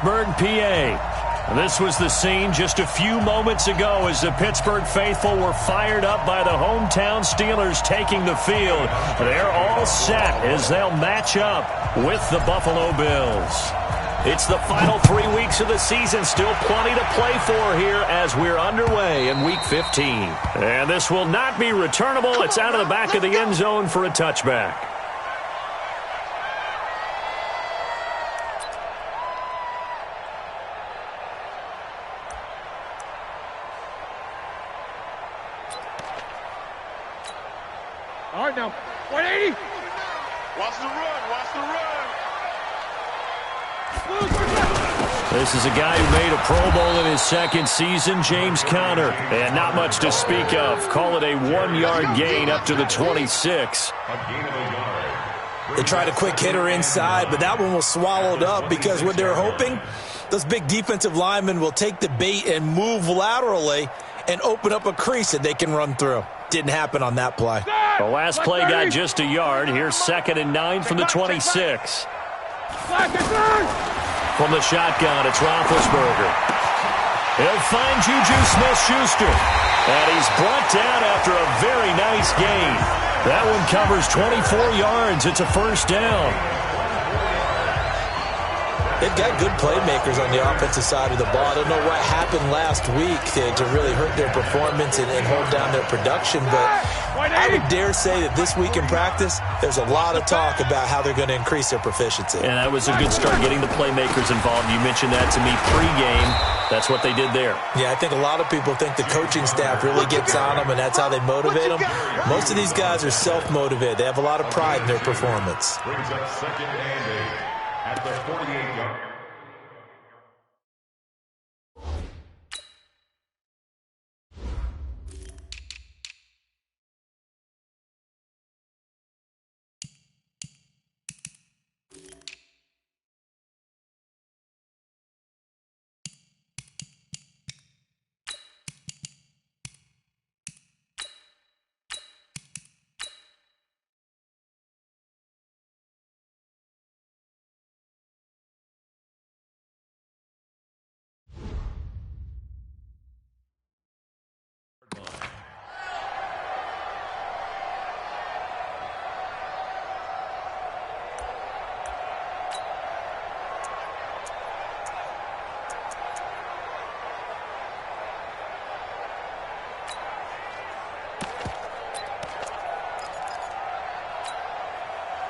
Pittsburgh, PA. This was the scene just a few moments ago as the Pittsburgh faithful were fired up by the hometown Steelers taking the field. They're all set as they'll match up with the Buffalo Bills. It's the final 3 weeks of the season. Still plenty to play for here as we're underway in Week 15. And this will not be returnable. It's out of the back of the end zone for a touchback. All right, now, 180. Watch the run, watch the run. This is a guy who made a Pro Bowl in his second season, James Conner. And not much to speak of. Call it a 1-yard gain up to the 26. They tried a quick hitter inside, but that one was swallowed up because what they're hoping, those big defensive linemen will take the bait and move laterally and open up a crease that they can run through. Didn't happen on that play. The last play got just a yard. Here's 2nd and 9 from the 26. From the shotgun, it's Roethlisberger. He'll find Juju Smith-Schuster. And he's brought down after a very nice gain. That one covers 24 yards. It's a first down. They've got good playmakers on the offensive side of the ball. I don't know what happened last week to really hurt their performance and hold down their production, but I would dare say that this week in practice, there's a lot of talk about how they're going to increase their proficiency. And that was a good start, getting the playmakers involved. You mentioned that to me pregame. That's what they did there. Yeah, I think a lot of people think the coaching staff really gets on them, and that's how they motivate them. Most of these guys are self-motivated. They have a lot of pride in their performance. Brings up 2nd and 8 at the 48-yard.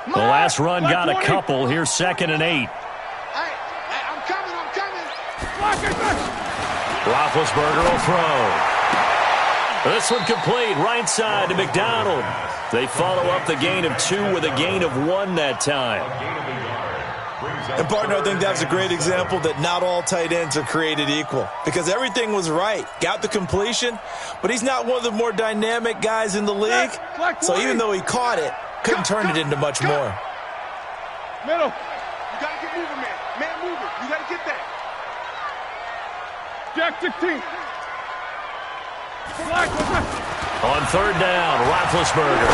The last run got a couple. Here's 2nd and 8. Hey, I'm coming. Roethlisberger will throw. This one complete, right side to McDonald. They follow up the gain of 2 with a gain of 1 that time. And, partner, I think that's a great example that not all tight ends are created equal because everything was right. Got the completion, but he's not one of the more dynamic guys in the league. So even though he caught it, couldn't turn it into much more. Middle. You got to get moving, man. Man moving. You got to get that. Jack 16. On 3rd down, Roethlisberger.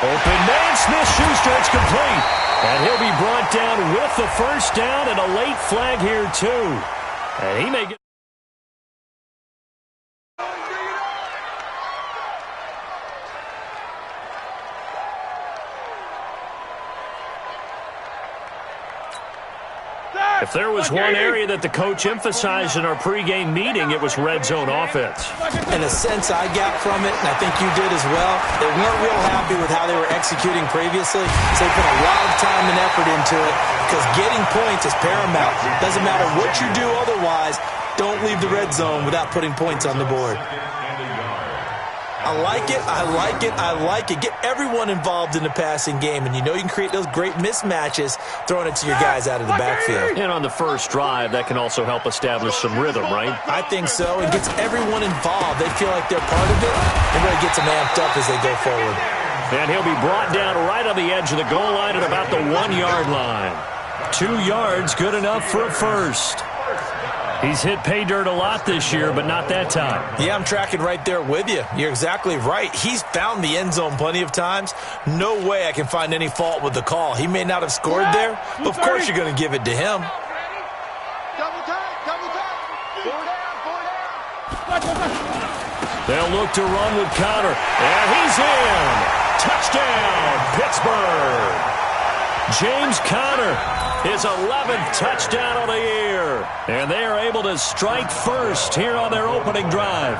Open man, Smith-Schuster, it's complete. And he'll be brought down with the first down and a late flag here, too. And he may get... If there was one area that the coach emphasized in our pregame meeting, it was red zone offense. In a sense, I got from it, and I think you did as well, they weren't real happy with how they were executing previously, so they put a lot of time and effort into it because getting points is paramount. Doesn't matter what you do otherwise, don't leave the red zone without putting points on the board. I like it, I like it, I like it. Get everyone involved in the passing game, and you know you can create those great mismatches throwing it to your guys out of the backfield. And on the first drive, that can also help establish some rhythm, right? I think so. It gets everyone involved. They feel like they're part of it, and really gets them amped up as they go forward. And he'll be brought down right on the edge of the goal line at about the 1-yard line. 2 yards, good enough for a first. He's hit pay dirt a lot this year, but not that time. Yeah, I'm tracking right there with you. You're exactly right. He's found the end zone plenty of times. No way I can find any fault with the call. He may not have scored there, but of course you're going to give it to him. Double time, double time. Four down, four down. They'll look to run with Connor. And he's in. Touchdown, Pittsburgh. James Conner, his 11th touchdown of the year. And they are able to strike first here on their opening drive.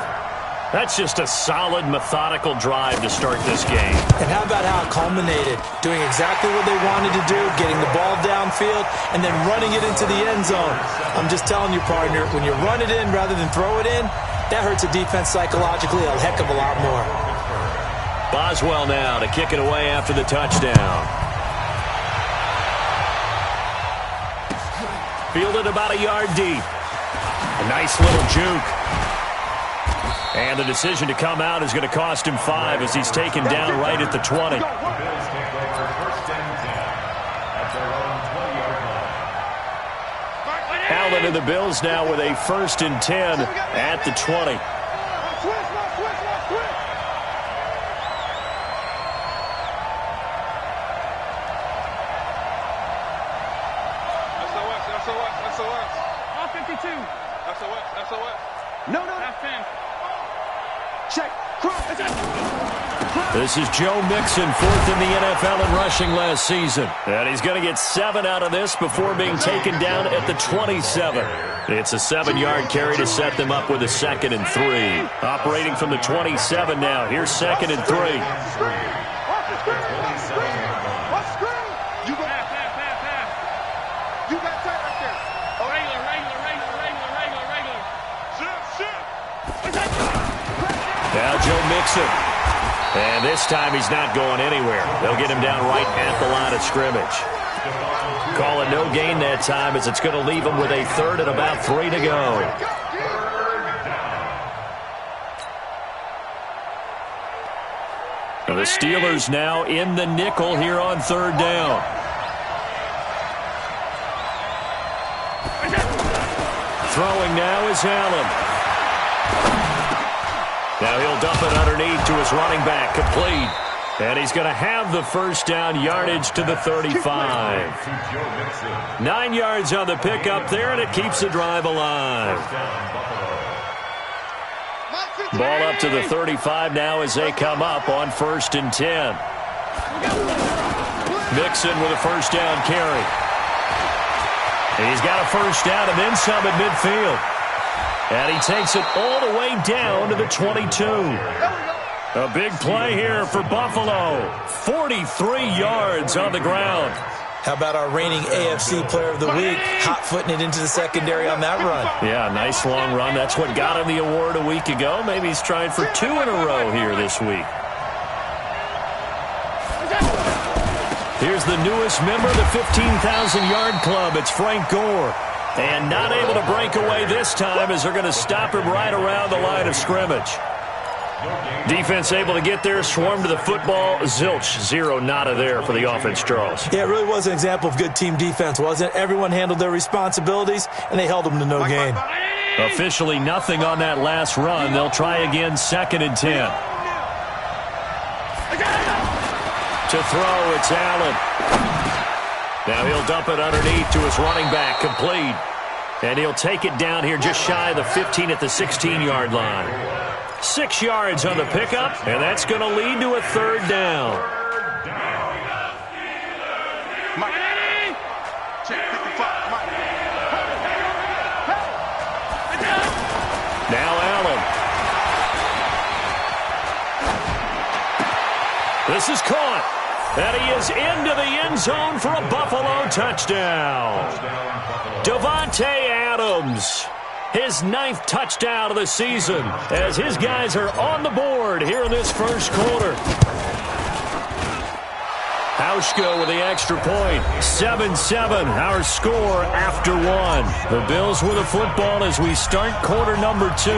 That's just a solid, methodical drive to start this game. And how about how it culminated? Doing exactly what they wanted to do, getting the ball downfield, and then running it into the end zone. I'm just telling you, partner, when you run it in rather than throw it in, that hurts a defense psychologically a heck of a lot more. Boswell now to kick it away after the touchdown. Fielded about a yard deep. A nice little juke. And the decision to come out is going to cost him 5 as he's taken down right at the 20. Allen and the Bills now with a 1st and 10 at the 20. This is Joe Mixon, 4th in the NFL in rushing last season. And he's going to get 7 out of this before being taken down at the 27. It's a 7-yard carry to set them up with a 2nd and 3. Operating from the 27 now. Here's 2nd and 3. Now Joe Mixon. And this time he's not going anywhere. They'll get him down right at the line of scrimmage. Call it no gain that time as it's going to leave him with a 3rd and about 3 to go. The Steelers now in the nickel here on 3rd down. Throwing now is Allen. Now he'll dump it underneath to his running back, complete. And he's going to have the 1st down, yardage to the 35. 9 yards on the pickup there, and it keeps the drive alive. Ball up to the 35 now as they come up on 1st and 10. Mixon with a 1st down carry. And he's got a 1st down and then some at midfield. And he takes it all the way down to the 22. A big play here for Buffalo. 43 yards on the ground. How about our reigning AFC Player of the Week, hot-footing it into the secondary on that run? Yeah, nice long run. That's what got him the award a week ago. Maybe he's trying for 2 in a row here this week. Here's the newest member of the 15,000-yard club. It's Frank Gore. And not able to break away this time as they're going to stop him right around the line of scrimmage. Defense able to get there, swarm to the football. Zilch, 0 nada there for the offense, Charles. Yeah, it really was an example of good team defense, wasn't it? Everyone handled their responsibilities, and they held them to no gain. Officially nothing on that last run. They'll try again, 2nd and 10. To throw, it's Allen. Now he'll dump it underneath to his running back, complete. And he'll take it down here just shy of the 15 at the 16-yard line. 6 yards on the pickup, and that's going to lead to a 3rd down. Now Allen. This is caught. And he is into the end zone for a Buffalo touchdown. Davante Adams, his 9th touchdown of the season, as his guys are on the board here in this 1st quarter. Hauschka with the extra point. 7-7, our score after 1. The Bills with the football as we start quarter number 2.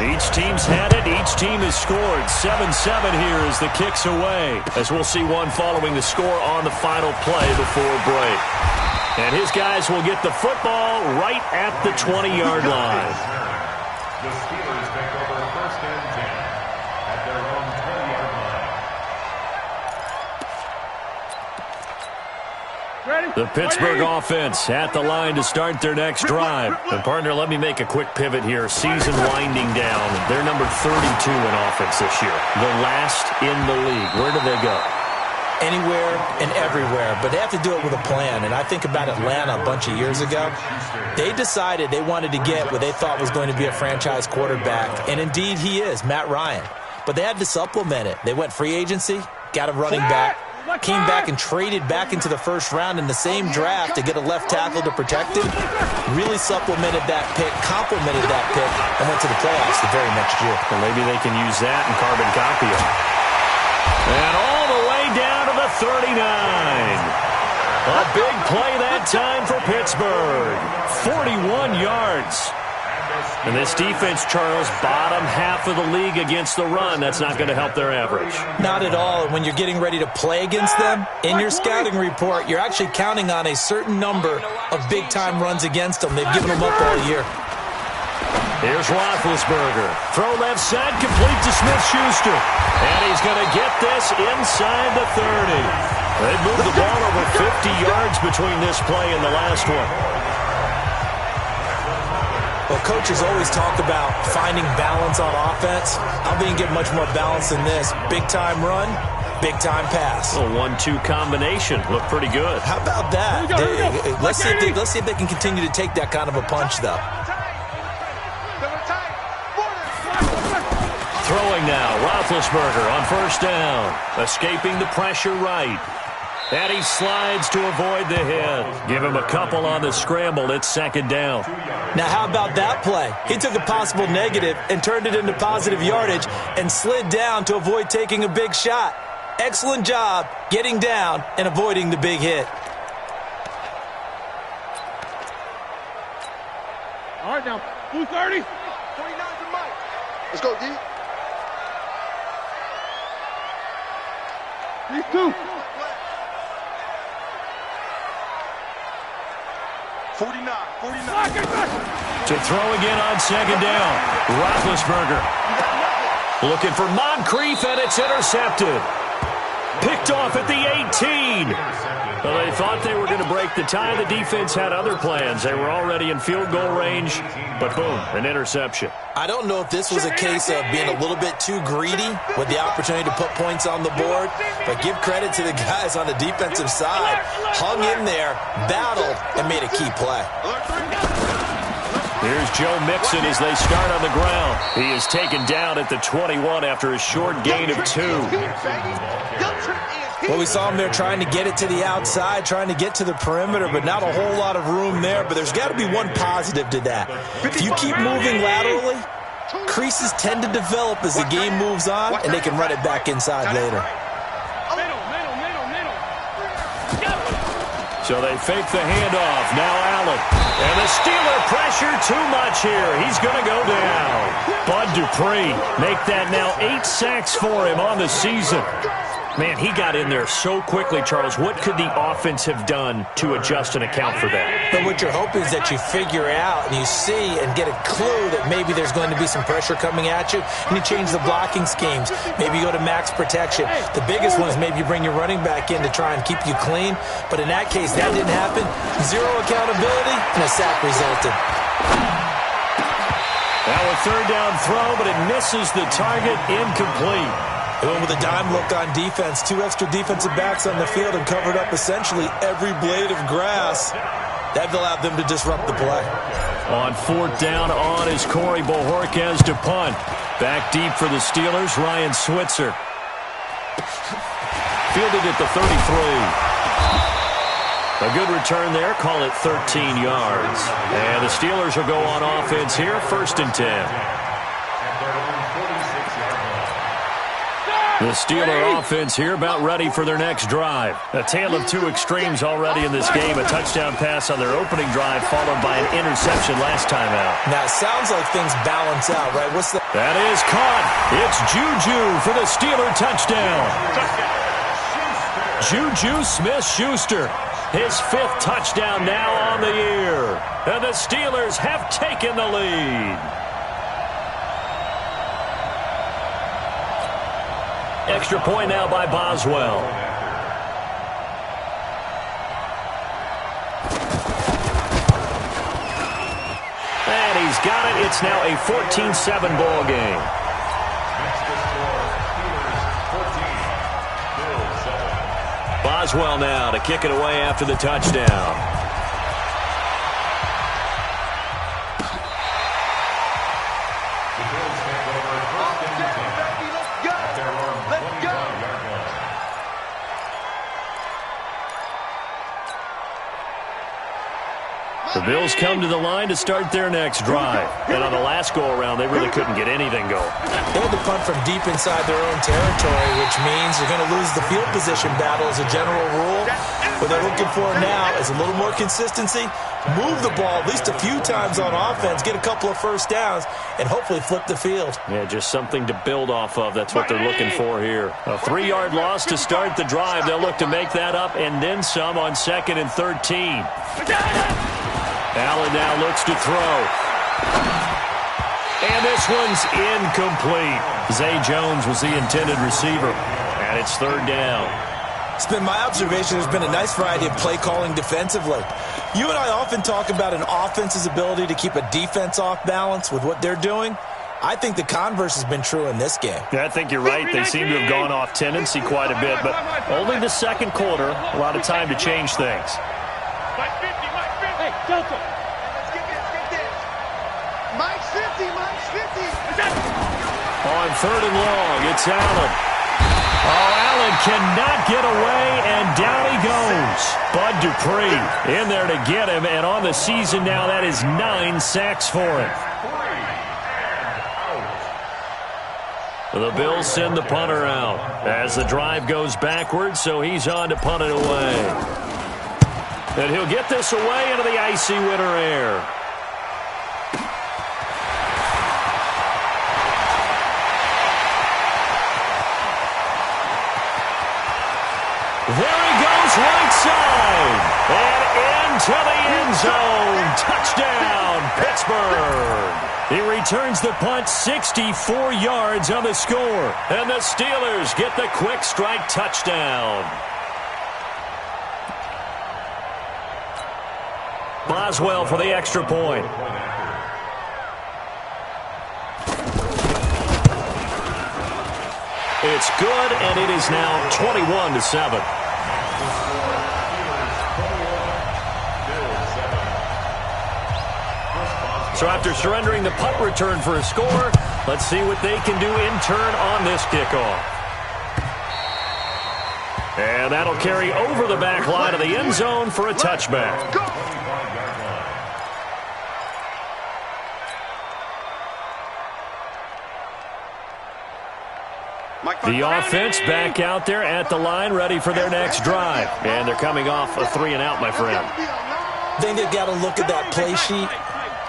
Each team's had it. Each team has scored. 7-7 here as the kick's away. As we'll see one following the score on the final play before break. And his guys will get the football right at the 20-yard line. The Steelers take over 1st and 10 at their own 20-yard line. The Pittsburgh offense at the line to start their next drive. And, partner, let me make a quick pivot here. Season winding down. They're number 32 in offense this year. The last in the league. Where do they go? Anywhere and everywhere, but they have to do it with a plan. And I think about Atlanta a bunch of years ago. They decided they wanted to get what they thought was going to be a franchise quarterback, and indeed he is, Matt Ryan. But they had to supplement it. They went free agency, got a running back, came back and traded back into the first round in the same draft to get a left tackle to protect him, really supplemented that pick, complemented that pick, and went to the playoffs the very next year. Well, maybe they can use that and carbon copy it. And all the way down to the 39. A big play that time for Pittsburgh. 41 yards. And this defense, Charles, bottom half of the league against the run. That's not going to help their average. Not at all. And when you're getting ready to play against them, in your scouting report, you're actually counting on a certain number of big-time runs against them. They've given them up all year. Here's Roethlisberger. Throw left side, complete to Smith-Schuster. And he's going to get this inside the 30. They moved the ball over 50 yards between this play and the last one. Well, coaches always talk about finding balance on offense. I don't think you get much more balance than this. Big-time run, big-time pass. A 1-2 combination. Looked pretty good. How about that? Let's see if they can continue to take that kind of a punch, though. Throwing now, Roethlisberger on first down. Escaping the pressure right. And he slides to avoid the hit. Give him a couple on the scramble. It's second down. Now, how about that play? He took a possible negative and turned it into positive yardage and slid down to avoid taking a big shot. Excellent job getting down and avoiding the big hit. All right, now, 230. 29 to Mike. Let's go, D. These two. 49. To throw again on second down. Roethlisberger looking for Moncrief, and it's intercepted. Picked off at the 18. Well, they thought they were going to break the tie. The defense had other plans. They were already in field goal range, but boom, an interception. I don't know if this was a case of being a little bit too greedy with the opportunity to put points on the board, but give credit to the guys on the defensive side. Hung in there, battled, and made a key play. Here's Joe Mixon as they start on the ground. He is taken down at the 21 after a short gain of 2. Well, we saw him there trying to get it to the outside, trying to get to the perimeter, but not a whole lot of room there. But there's got to be one positive to that. If you keep moving laterally, creases tend to develop as the game moves on, and they can run it back inside later. So they fake the handoff. Now Allen. And the Steeler pressure too much here. He's going to go down. Bud Dupree make that now 8 sacks for him on the season. Man, he got in there so quickly, Charles. What could the offense have done to adjust and account for that? But what you're hoping is that you figure out and you see and get a clue that maybe there's going to be some pressure coming at you, and you change the blocking schemes. Maybe you go to max protection. The biggest one is maybe you bring your running back in to try and keep you clean. But in that case, that didn't happen. Zero accountability, and a sack resulted. Now a third down throw, but it misses the target. Incomplete. And with a dime look on defense, 2 extra defensive backs on the field and covered up essentially every blade of grass. That allowed them to disrupt the play. On fourth down on is Corey Bojorquez to punt. Back deep for the Steelers, Ryan Switzer. Fielded at the 33. A good return there, call it 13 yards. And the Steelers will go on offense here, 1st and 10. The Steeler offense here about ready for their next drive. A tale of 2 extremes already in this game. A touchdown pass on their opening drive followed by an interception last time out. Now, it sounds like things balance out, right? What's the... That is caught. It's Juju for the Steeler touchdown. Juju Smith-Schuster. His 5th touchdown now on the year. And the Steelers have taken the lead. Extra point now by Boswell. got it. It's now a 14-7 ball game. Boswell now to kick it away after the touchdown. The Bills come to the line to start their next drive. And on the last go-around, they really couldn't get anything going. They had to punt from deep inside their own territory, which means you're going to lose the field position battle as a general rule. What they're looking for now is a little more consistency, move the ball at least a few times on offense, get a couple of first downs, and hopefully flip the field. Yeah, just something to build off of. That's what they're looking for here. A 3-yard loss to start the drive. They'll look to make that up and then some on 2nd and 13. Allen now looks to throw. And this one's incomplete. Zay Jones was the intended receiver. And it's 3rd down. It's been my observation there's been a nice variety of play calling defensively. You and I often talk about an offense's ability to keep a defense off balance with what they're doing. I think the converse has been true in this game. Yeah, I think you're right. They seem to have gone off tendency quite a bit, but only the second quarter, a lot of time to change things. Hey, Delta. Let's get this. Mike's 50. On 3rd and long, it's Allen. Oh, Allen cannot get away, and down he goes. Bud Dupree in there to get him, and on the season now, that is 9 sacks for him. The Bills send the punter out as the drive goes backwards, so he's on to punt it away. And he'll get this away into the icy winter air. There he goes, right side. And into the end zone. Touchdown, Pittsburgh. He returns the punt 64 yards on the score. And the Steelers get the quick strike touchdown. Boswell for the extra point. It's good, and it is now 21-7. So after surrendering the punt return for a score, let's see what they can do in turn on this kickoff. And that'll carry over the back line of the end zone for a touchback. The offense back out there at the line, ready for their next drive. And they're coming off a 3-and-out, my friend. I think they've got to look at that play sheet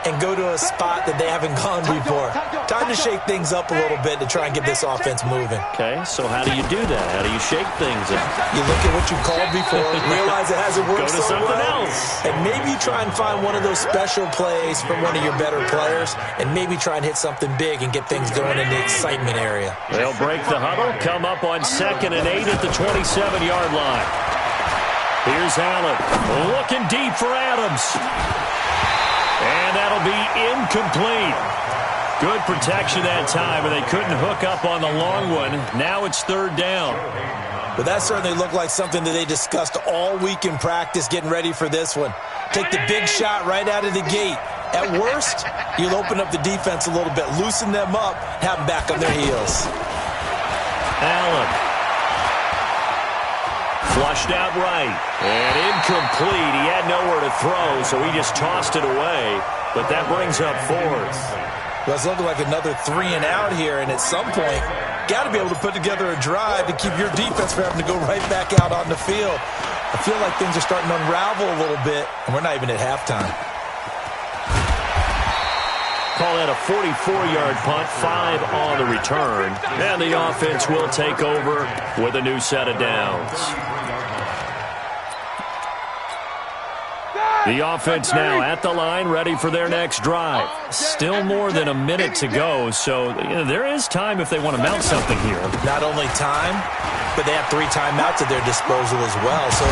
and go to a spot that they haven't gone before. Time to shake things up a little bit to try and get this offense moving. Okay, so how do you do that? How do you shake things up? You look at what you called before, realize it hasn't worked so so something well, else. and maybe try and find one of those special plays from one of your better players, and maybe try and hit something big and get things going in the excitement area. They'll break the huddle, come up on 2nd and 8 at the 27-yard line. Here's Allen, looking deep for Adams. And that'll be incomplete. Good protection that time, but they couldn't hook up on the long one. Now it's 3rd down. But that certainly looked like something that they discussed all week in practice getting ready for this one. Take the big shot right out of the gate. At worst, you'll open up the defense a little bit, loosen them up, have them back on their heels. Allen. Flushed out right. And incomplete. He had nowhere to throw, so he just tossed it away. But that brings up 4th. Well, it's looking like another 3-and-out here, and at some point, got to be able to put together a drive to keep your defense from having to go right back out on the field. I feel like things are starting to unravel a little bit, and we're not even at halftime. Call that a 44-yard punt, 5 on the return. And the offense will take over with a new set of downs. The offense now at the line, ready for their next drive. Still more than a minute to go, so there is time if they want to mount something here. Not only time, but they have 3 timeouts at their disposal as well, so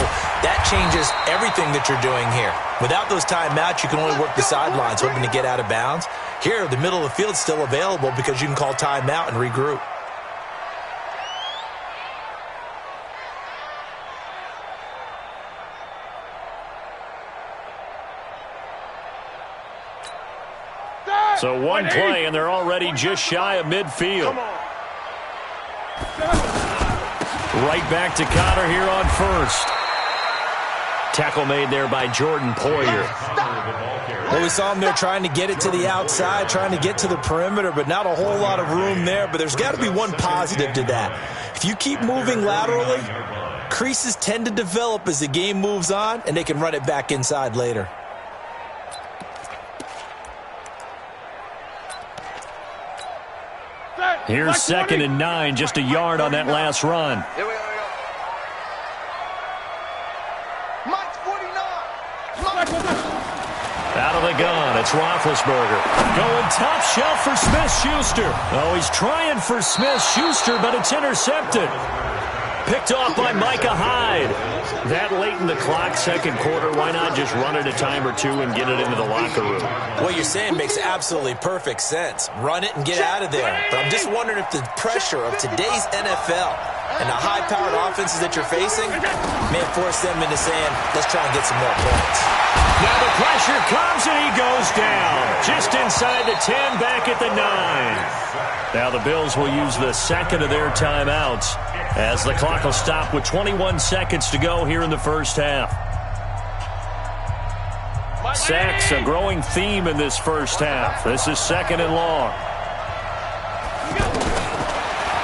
that changes everything that you're doing here. Without those timeouts, you can only work the sidelines, hoping to get out of bounds. Here, the middle of the field is still available because you can call timeout and regroup. So one play, and they're already just shy of midfield. Right back to Connor here on first. Tackle made there by Jordan Poyer. Well, we saw him there trying to get it to the outside, trying to get to the perimeter, but not a whole lot of room there. But there's got to be one positive to that. If you keep moving laterally, creases tend to develop as the game moves on, and they can run it back inside later. Here's 2nd and 9, just a yard on that last run. Here we go. Mike's 49. Out of the gun, it's Roethlisberger. Going top shelf for Smith-Schuster. Oh, he's trying for Smith-Schuster, but it's intercepted. Picked off by Micah Hyde. That late in the clock, second quarter, why not just run it a time or two and get it into the locker room? What you're saying makes absolutely perfect sense. Run it and get out of there. But I'm just wondering if the pressure of today's NFL and the high-powered offenses that you're facing may force them into saying, let's try and get some more points. Now the pressure comes and he goes down. Just inside the 10, back at the 9. Now the Bills will use the second of their timeouts as the clock will stop with 21 seconds to go here in the first half. Sacks, a growing theme in this first half. This is 2nd and long.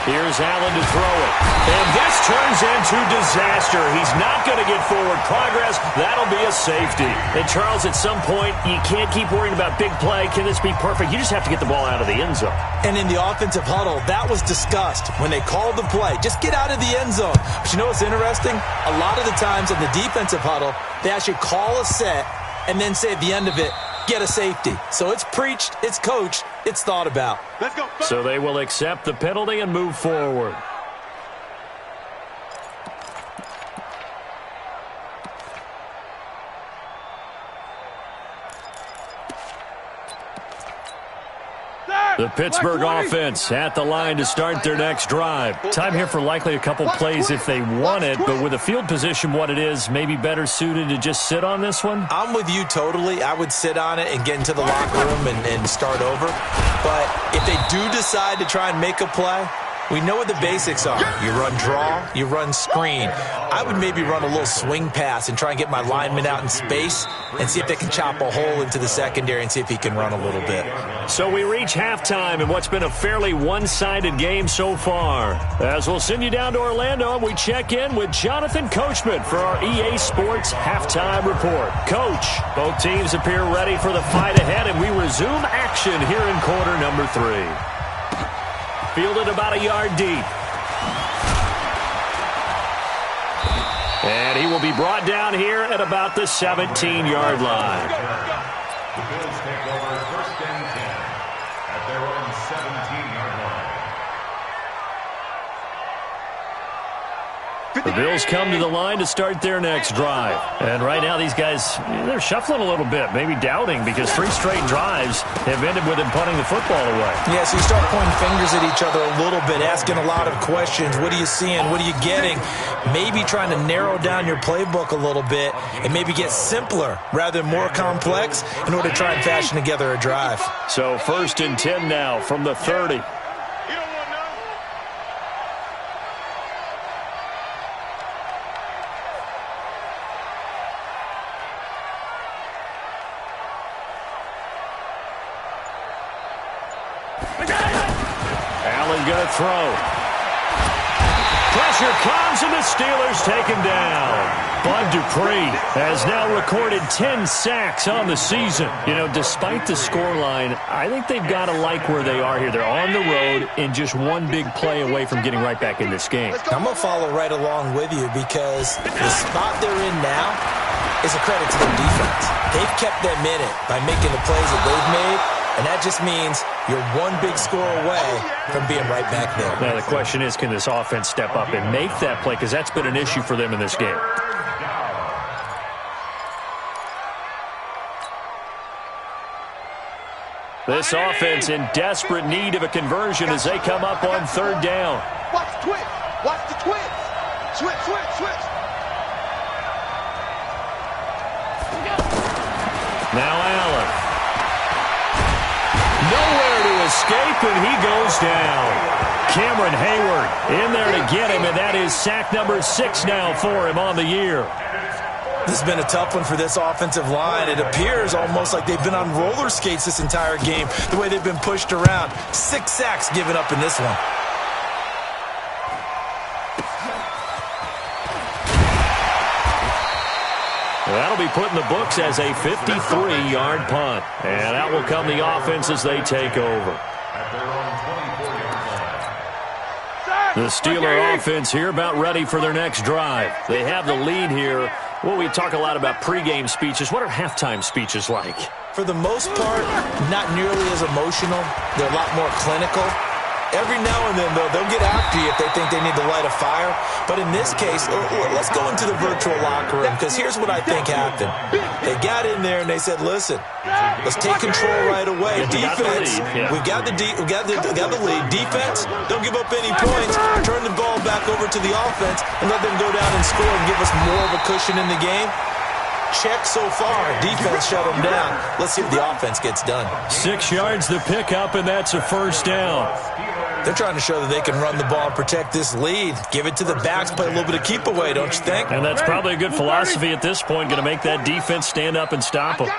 Here's Allen to throw it. And this turns into disaster. He's not going to get forward progress. That'll be a safety. And Charles, at some point, you can't keep worrying about big play. Can this be perfect? You just have to get the ball out of the end zone. And in the offensive huddle, that was discussed when they called the play. Just get out of the end zone. But you know what's interesting? A lot of the times in the defensive huddle, they actually call a set and then say at the end of it, get a safety. So it's preached, it's coached, it's thought about. Let's go. So they will accept the penalty and move forward. The Pittsburgh offense at the line to start their next drive. Time here for likely a couple plays if they want it, but with the field position what it is, maybe better suited to just sit on this one? I'm with you totally. I would sit on it and get into the locker room and start over. But if they do decide to try and make a play, we know what the basics are. You run draw, you run screen. I would maybe run a little swing pass and try and get my lineman out in space and see if they can chop a hole into the secondary and see if he can run a little bit. So we reach halftime in what's been a fairly one-sided game so far. As we'll send you down to Orlando and we check in with Jonathan Coachman for our EA Sports Halftime Report. Coach, both teams appear ready for the fight ahead, and we resume action here in quarter number 3. Fielded about a yard deep. And he will be brought down here at about the 17-yard line. The Bills take over 1st and 10 at their own 17-yard line. The Bills come to the line to start their next drive. And right now these guys, they're shuffling a little bit, maybe doubting, because 3 straight drives have ended with them punting the football away. Yeah, so you start pointing fingers at each other a little bit, asking a lot of questions. What are you seeing? What are you getting? Maybe trying to narrow down your playbook a little bit and maybe get simpler rather than more complex in order to try and fashion together a drive. So 1st and 10 now from the 30. Allen going to throw. Pressure comes, and the Steelers take him down. Bud Dupree has now recorded 10 sacks on the season. You know, despite the scoreline, I think they've got to like where they are here. They're on the road and just one big play away from getting right back in this game. I'm going to follow right along with you because the spot they're in now, is a credit to their defense. They've kept them in it by making the plays that they've made, and that just means you're one big score away from being right back there. Now, the question is, can this offense step up and make that play? Because that's been an issue for them in this game. This offense in desperate need of a conversion as they come up on third down. Watch the twitch. Watch the twitch. Switch, switch, switch. Now Allen. Nowhere to escape, and he goes down. Cameron Hayward in there to get him, and that is sack number 6 now for him on the year. This has been a tough one for this offensive line. It appears almost like they've been on roller skates this entire game, the way they've been pushed around. 6 sacks given up in this one. That'll be put in the books as a 53-yard punt. And out will come the offense as they take over. The Steeler offense here about ready for their next drive. They have the lead here. Well, we talk a lot about pregame speeches. What are halftime speeches like? For the most part, not nearly as emotional. They're a lot more clinical. Every now and then, though, they'll get after you if they think they need to light a fire. But in this case, let's go into the virtual locker room, because here's what I think happened. They got in there and they said, listen, let's take control right away. Defense, we've got the lead. Defense, don't give up any points. Turn the ball back over to the offense and let them go down and score and give us more of a cushion in the game. Check so far. Defense shut them down. Let's see if the offense gets done. 6 yards the pickup, and that's a first down. They're trying to show that they can run the ball and protect this lead. Give it to the backs, play a little bit of keep away, don't you think? And that's probably a good philosophy at this point, going to make that defense stand up and stop them.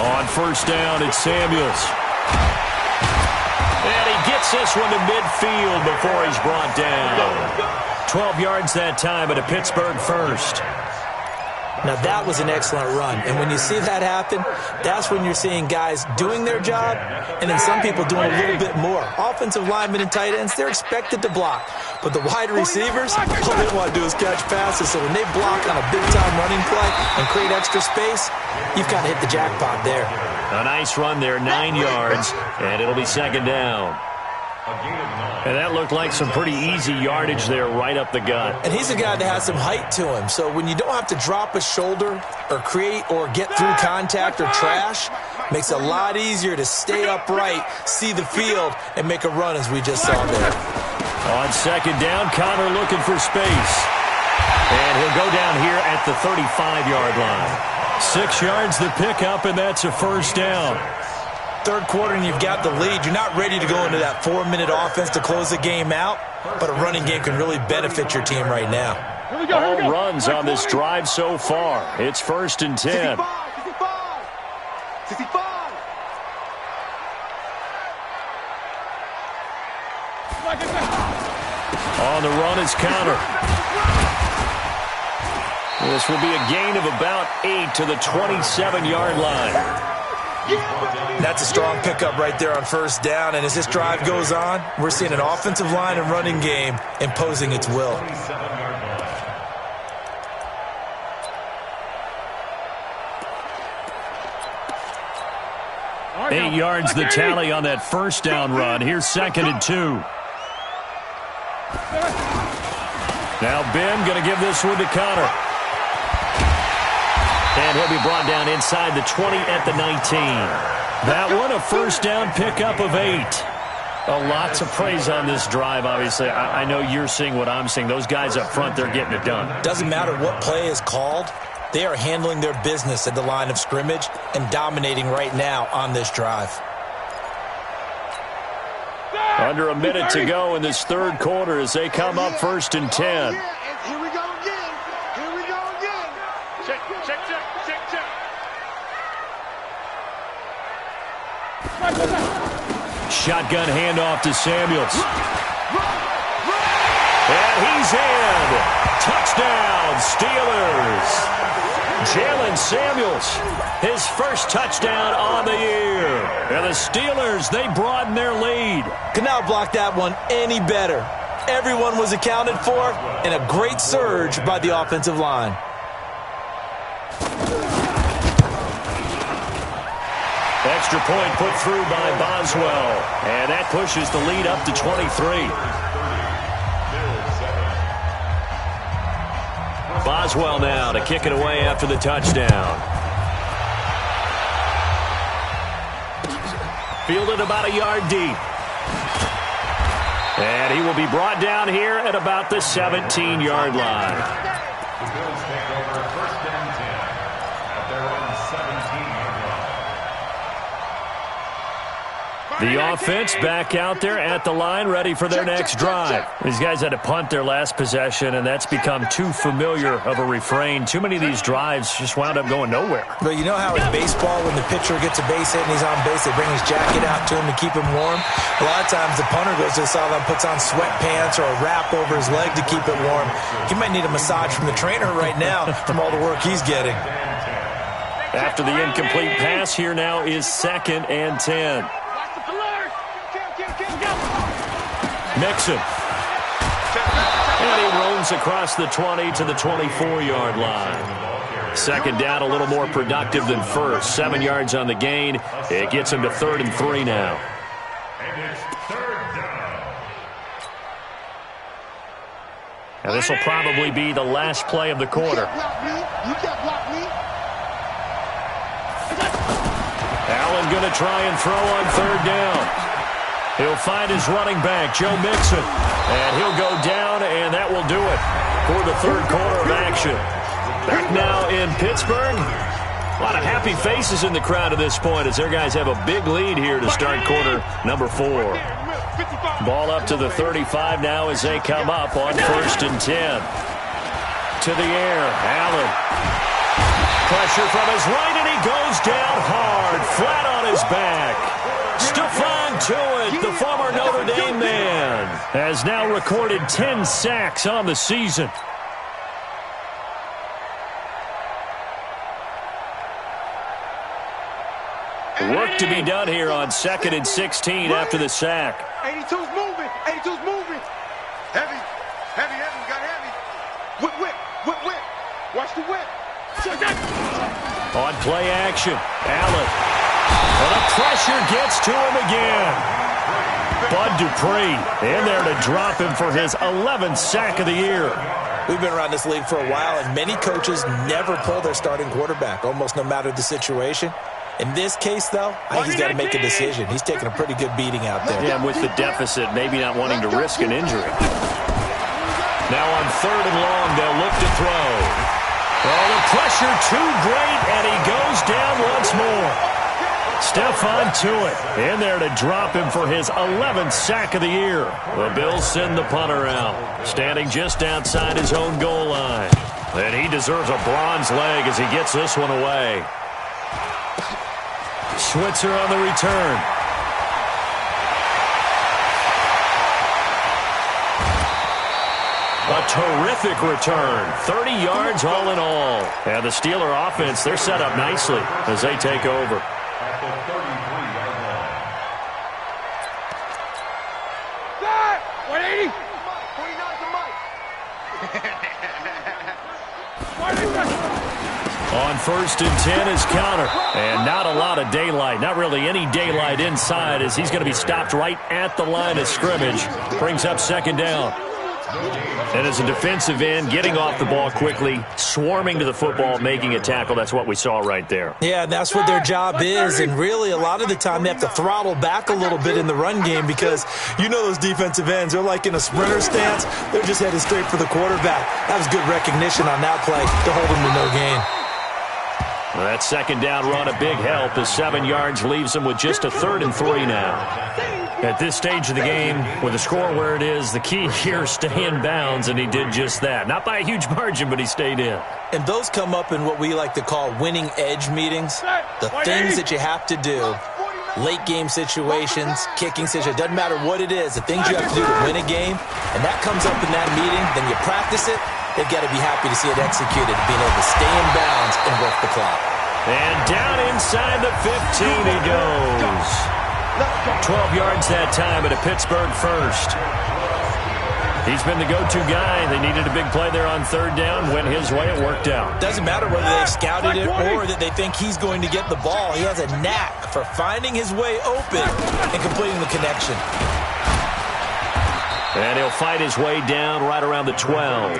On first down, it's Samuels. And he gets this one to midfield before he's brought down. 12 yards that time, but a Pittsburgh first. Now, that was an excellent run. And when you see that happen, that's when you're seeing guys doing their job and then some people doing a little bit more. Offensive linemen and tight ends, they're expected to block. But the wide receivers, all they want to do is catch passes. So when they block on a big-time running play and create extra space, you've kind of hit the jackpot there. A nice run there, 9 yards, and it'll be second down. And that looked like some pretty easy yardage there right up the gut. And he's a guy that has some height to him. So when you don't have to drop a shoulder or create or get through contact or trash, makes it a lot easier to stay upright, see the field, and make a run as we just saw there. On second down, Connor looking for space. And he'll go down here at the 35-yard line. 6 yards the pickup, and that's a first down. Third quarter and you've got the lead. You're not ready to go into that 4-minute offense to close the game out, but a running game can really benefit your team right now. All runs on this drive so far. It's first and 10. 65. On the run is Connor. This will be a gain of about 8 to the 27-yard line. That's a strong pickup right there on first down. And as this drive goes on, we're seeing an offensive line and running game imposing its will. 8 yards the tally on that first down run. Here's second and 2. Now Ben going to give this one to Connor. And he'll be brought down inside the 20 at the 19. That one, a first down pickup of 8. A lot to praise on this drive, obviously. I know you're seeing what I'm seeing. Those guys up front, they're getting it done. Doesn't matter what play is called. They are handling their business at the line of scrimmage and dominating right now on this drive. Under a minute to go in this third quarter as they come up first and 10. Here we go again. Here we go again. Check. Shotgun handoff to Samuels. And he's in. Touchdown, Steelers. Jalen Samuels, his first touchdown on the year. And the Steelers, they broaden their lead. Could not block that one any better. Everyone was accounted for, and a great surge by the offensive line. Extra point put through by Boswell, and that pushes the lead up to 23. Boswell now to kick it away after the touchdown. Fielded about a yard deep. And he will be brought down here at about the 17-yard line. The Bills take over first and 10 at their own 17-yard line. The offense back out there at the line, ready for their next drive. These guys had to punt their last possession, and that's become too familiar of a refrain. Too many of these drives just wound up going nowhere. But you know how in baseball, when the pitcher gets a base hit and he's on base, they bring his jacket out to him to keep him warm? A lot of times the punter goes to the sideline, puts on sweatpants or a wrap over his leg to keep it warm. He might need a massage from the trainer right now from all the work he's getting. After the incomplete pass, here now is 2nd and 10. Mixon. And he roams across the 20 to the 24-yard line. Second down, a little more productive than first. 7 yards on the gain. It gets him to 3rd and 3 now. And it's 3rd down. And this will probably be the last play of the quarter. You can't block me. Allen going to try and throw on 3rd down. He'll find his running back, Joe Mixon. And he'll go down, and that will do it for the 3rd quarter of action. Back now in Pittsburgh. A lot of happy faces in the crowd at this point as their guys have a big lead here to start quarter number 4. Ball up to the 35 now as they come up on 1st and 10. To the air, Allen. Pressure from his right, and he goes down hard, flat on his back. Stephon Tuitt, the former Notre Dame man, has now recorded 10 sacks on the season. Work to be done here on 2nd and 16 after the sack. 82's moving. 82's moving. Heavy. Heavy. Got heavy. Whip. Watch the whip. On play action, Allen. And the pressure gets to him again. Bud Dupree in there to drop him for his 11th sack of the year. We've been around this league for a while, and many coaches never pull their starting quarterback, almost no matter the situation. In this case, though, I think he's got to make a decision. He's taking a pretty good beating out there. Yeah, and with the deficit, maybe not wanting to risk an injury. Now on 3rd and long, they'll look to throw. Oh, the pressure too great, and he goes down once more. Stephon Tuitt in there to drop him for his 11th sack of the year. The Bills send the punter out, standing just outside his own goal line. And he deserves a bronze leg as he gets this one away. Switzer on the return. A terrific return. 30 yards all in all. And the Steeler offense, they're set up nicely as they take over. At the 33-yard line. 180. 49 to Mike. On 1st and 10 is Counter. And not a lot of daylight. Not really any daylight inside as he's going to be stopped right at the line of scrimmage. Brings up 2nd down. And as a defensive end, getting off the ball quickly, swarming to the football, making a tackle. That's what we saw right there. Yeah, that's what their job is. And really, a lot of the time, they have to throttle back a little bit in the run game because you know those defensive ends, they're like in a sprinter stance. They're just headed straight for the quarterback. That was good recognition on that play to hold him to no gain. Well, that 2nd down run, a big help as 7 yards leaves him with just a 3rd and 3 now. At this stage of the game, with the score where it is, the key here is stay in bounds, and he did just that. Not by a huge margin, but he stayed in. And those come up in what we like to call winning edge meetings. The things that you have to do, late game situations, kicking situations, doesn't matter what it is, the things you have to do to win a game, and that comes up in that meeting, then you practice it, they've got to be happy to see it executed, being able to stay in bounds and work the clock. And down inside the 15 he goes. 12 yards that time at a Pittsburgh first. He's been the go-to guy. They needed a big play there on third down. Went his way. It worked out. Doesn't matter whether they've scouted it or that they think he's going to get the ball. He has a knack for finding his way open and completing the connection. And he'll fight his way down right around the 12.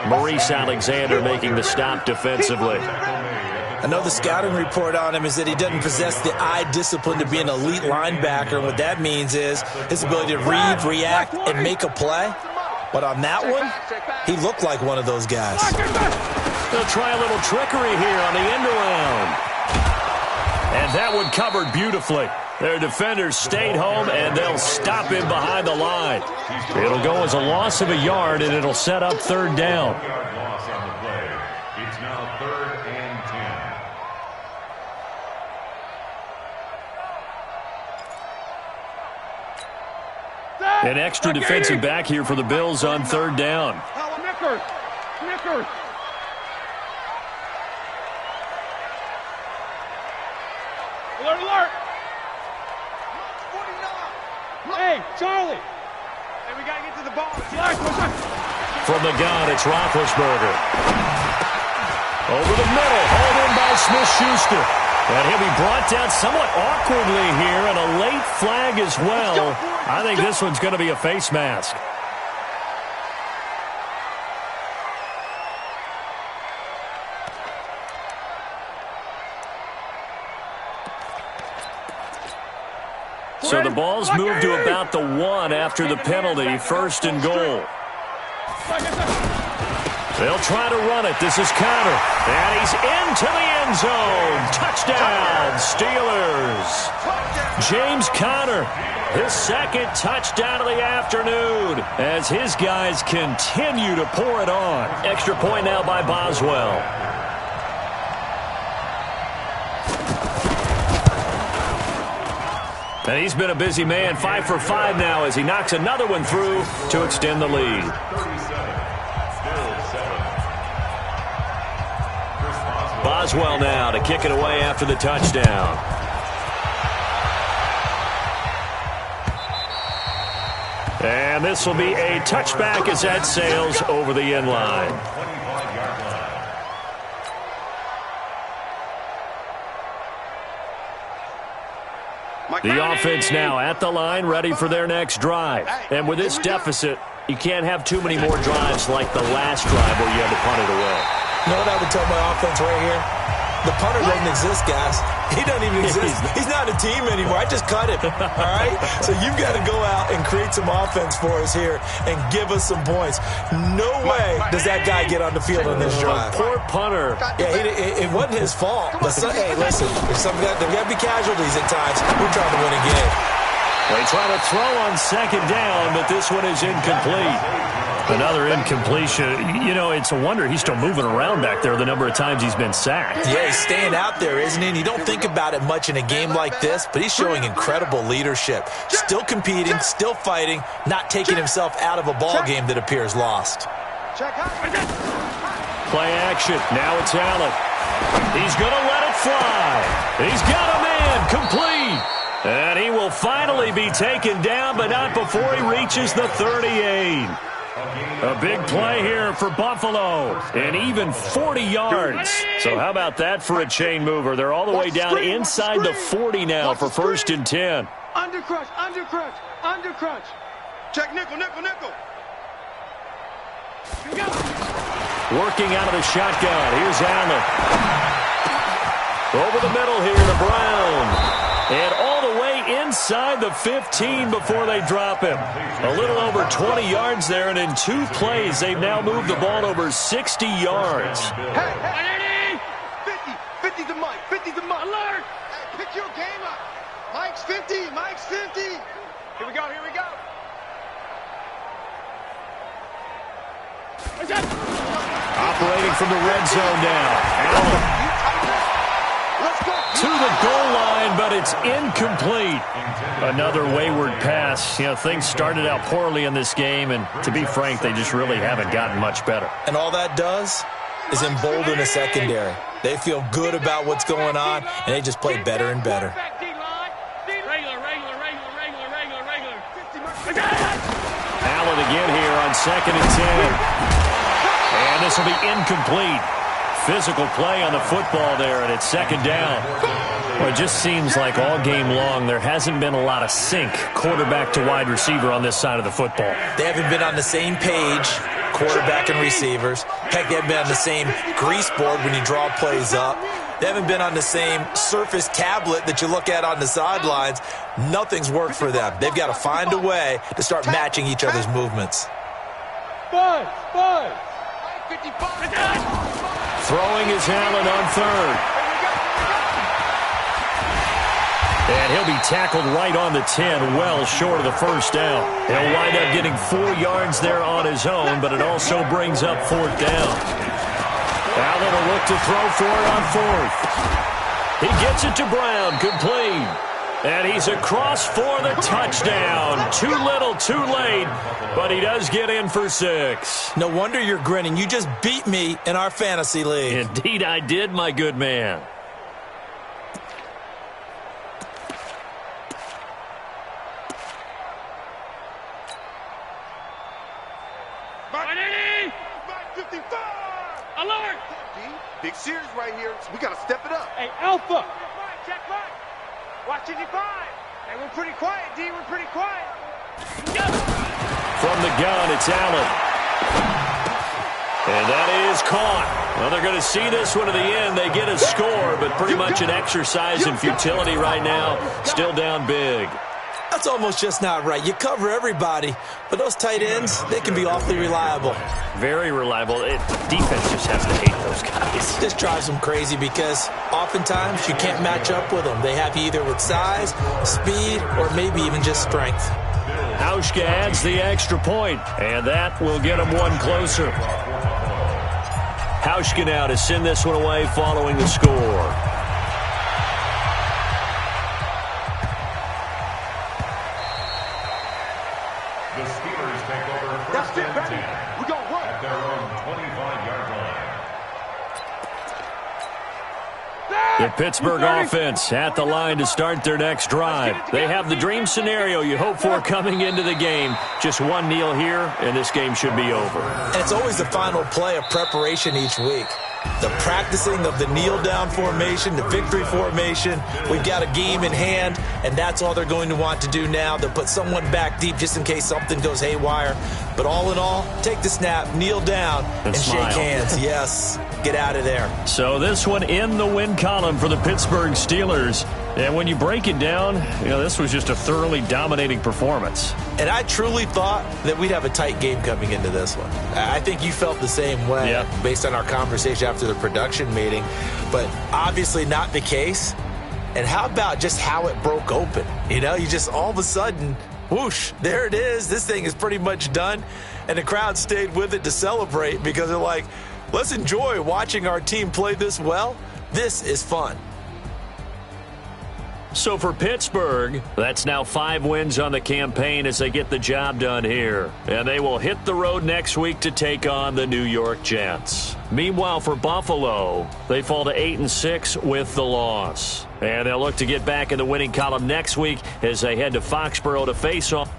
Maurice Alexander making the stop defensively. I know the scouting report on him is that he doesn't possess the eye discipline to be an elite linebacker. And what that means is his ability to read, react, and make a play. But on that one, he looked like one of those guys. They'll try a little trickery here on the end around. And that one covered beautifully. Their defenders stayed home, and they'll stop him behind the line. It'll go as a loss of a yard, and it'll set up third down. Loss on the play. It's now 3rd and 10. An extra defensive back here for the Bills on third down. Snickers. Alert. Hey, Charlie. Hey, we got to get to the ball. From the gun, it's Roethlisberger. Over the middle, hauled in by Smith-Schuster. And he'll be brought down somewhat awkwardly here, and a late flag as well. I think this one's going to be a face mask. So the ball's moved to about the 1 after the penalty, 1st and goal. They'll try to run it. This is Conner. And he's into the end zone. Touchdown, Steelers. James Conner, his 2nd touchdown of the afternoon as his guys continue to pour it on. Extra point now by Boswell. And he's been a busy man, 5 for 5 now as he knocks another one through to extend the lead. Boswell now to kick it away after the touchdown. And this will be a touchback as that sails over the end line. The offense now at the line, ready for their next drive. And with this deficit, you can't have too many more drives like the last drive where you had to punt it away. You know what I would tell my offense right here? The punter doesn't exist, guys. He doesn't even exist. He's not a team anymore. I just cut him, all right? So you've got to go out and create some offense for us here and give us some points. No way does that guy get on the field on this drive. Poor punter. Yeah, it wasn't his fault. But hey, listen, there's got to be casualties at times. We're trying to win a game. They try to throw on 2nd down, but this one is incomplete. Another incompletion. You know, it's a wonder he's still moving around back there the number of times he's been sacked. Yeah, he's staying out there, isn't he? And you don't think about it much in a game like this, but he's showing incredible leadership. Still competing, still fighting, not taking himself out of a ball game that appears lost. Play action. Now it's Allen. He's going to let it fly. He's got a man complete. And he will finally be taken down, but not before he reaches the 38. A big play here for Buffalo, and even 40 yards. So how about that for a chain mover? They're all the way down inside the 40 now for 1st and 10. Undercrunch. Check nickel. Working out of the shotgun. Here's Allen. Over the middle here to Brown. And all the way inside the 15 before they drop him. A little over 20 yards there, and in 2 plays, they've now moved the ball over 60 yards. Hey, 50 to Mike, alert! Hey, pick your game up. Mike's 50. Here we go. Operating from the red zone now. Allen. To the goal line, but it's incomplete. Another wayward pass. You know, things started out poorly in this game, and to be frank, they just really haven't gotten much better. And all that does is embolden a secondary. They feel good about what's going on, and they just play better and better. Allen again here on 2nd and 10. And this will be incomplete. Physical play on the football there, and it's 2nd down. Well, it just seems like all game long there hasn't been a lot of sync quarterback to wide receiver on this side of the football. They haven't been on the same page, quarterback and receivers. Heck, they haven't been on the same grease board when you draw plays up. They haven't been on the same Surface tablet that you look at on the sidelines. Nothing's worked for them. They've got to find a way to start matching each other's movements. Buzz! Throwing is Allen on 3rd. And he'll be tackled right on the 10, well short of the 1st down. He'll wind up getting 4 yards there on his own, but it also brings up 4th down. Allen will look to throw for it on 4th. He gets it to Brown, complete. And he's across for the touchdown. Too little, too late, but he does get in for 6. No wonder you're grinning. You just beat me in our fantasy league. Indeed I did, my good man. Alert! Big series right here. We got to step it up. Hey, Alpha! Check back. Watch it, 5. Hey, we're pretty quiet, D. We're pretty quiet. From the gun, it's Allen. And that is caught. Well, they're going to see this one to the end. They get a score, but pretty much an exercise in futility right now. Still down big. That's almost just not right. You cover everybody, but those tight ends, they can be awfully reliable. Very reliable. Defense just has to hate those guys. This drives them crazy because oftentimes you can't match up with them. They have you either with size, speed, or maybe even just strength. Hauschka adds the extra point, and that will get them one closer. Hauschka now to send this one away following the score. The Steelers take over 1st and 10 We're going to work. at their own 25-yard line. The Pittsburgh offense at the line to start their next drive. They have the dream scenario you hope for coming into the game. Just one kneel here, and this game should be over. And it's always the final play of preparation each week. The practicing of the kneel-down formation, the victory formation. We've got a game in hand, and that's all they're going to want to do now. They'll put someone back deep just in case something goes haywire. But all in all, take the snap, kneel down, and smile. shake hands. Yes, get out of there. So this one in the win column for the Pittsburgh Steelers. And when you break it down, this was just a thoroughly dominating performance. And I truly thought that we'd have a tight game coming into this one. I think you felt the same way based on our conversation after the production meeting, but obviously not the case. And how about just how it broke open? You just all of a sudden, whoosh, there it is. This thing is pretty much done. And the crowd stayed with it to celebrate because they're like, let's enjoy watching our team play this well. This is fun. So for Pittsburgh, that's now 5 wins on the campaign as they get the job done here. And they will hit the road next week to take on the New York Jets. Meanwhile, for Buffalo, they fall to 8-6 with the loss. And they'll look to get back in the winning column next week as they head to Foxborough to face off